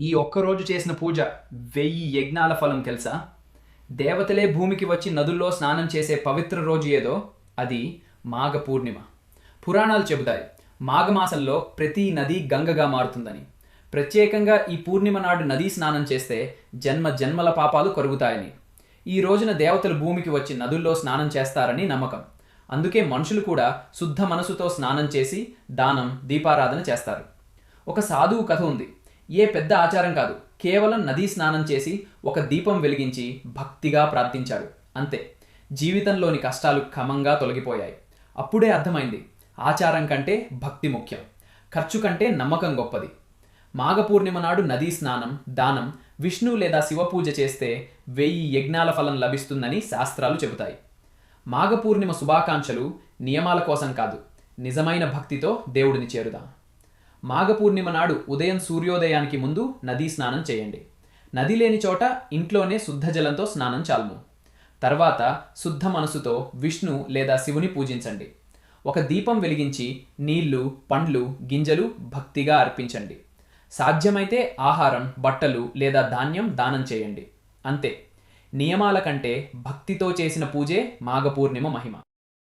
ఈ ఒక్కరోజు చేసిన పూజ 1000 యజ్ఞాల ఫలం తెలుసా? దేవతలే భూమికి వచ్చి నదుల్లో స్నానం చేసే పవిత్ర రోజు ఏదో అది మాఘ పూర్ణిమ. పురాణాలు చెబుతాయి మాఘమాసంలో ప్రతి నది గంగగా మారుతుందని. ప్రత్యేకంగా ఈ పూర్ణిమ నాడు నదీ స్నానం చేస్తే జన్మ జన్మల పాపాలు కరుగుతాయని. ఈ రోజున దేవతలు భూమికి వచ్చి నదుల్లో స్నానం చేస్తారని నమ్మకం. అందుకే మనుషులు కూడా శుద్ధ మనసుతో స్నానం చేసి దానం దీపారాధన చేస్తారు. ఒక సాధువు కథ ఉంది. ఏ పెద్ద ఆచారం కాదు, కేవలం నదీ స్నానం చేసి ఒక దీపం వెలిగించి భక్తిగా ప్రార్థించాడు, అంతే. జీవితంలోని కష్టాలు క్రమంగా తొలగిపోయాయి. అప్పుడే అర్థమైంది, ఆచారం కంటే భక్తి ముఖ్యం, ఖర్చు కంటే నమ్మకం గొప్పది. మాఘ పూర్ణిమ నాడు నదీ స్నానం, దానం, విష్ణు లేదా శివ పూజ చేస్తే 1000 యజ్ఞాల ఫలం లభిస్తుందని శాస్త్రాలు చెబుతాయి. మాఘ పూర్ణిమ శుభాకాంక్షలు నియమాల కోసం కాదు, నిజమైన భక్తితో దేవుడిని చేరుదాం. మాఘ పూర్ణిమ నాడు ఉదయం సూర్యోదయానికి ముందు నదీ స్నానం చేయండి. నది లేని చోట ఇంట్లోనే శుద్ధ జలంతో స్నానం చాలును. తర్వాత శుద్ధ మనసుతో విష్ణు లేదా శివుని పూజించండి. ఒక దీపం వెలిగించి నీళ్లు, పండ్లు, గింజలు భక్తిగా అర్పించండి. సాధ్యమైతే ఆహారం, బట్టలు లేదా ధాన్యం దానం చేయండి, అంతే. నియమాల కంటే భక్తితో చేసిన పూజే మాఘ పూర్ణిమ మహిమ.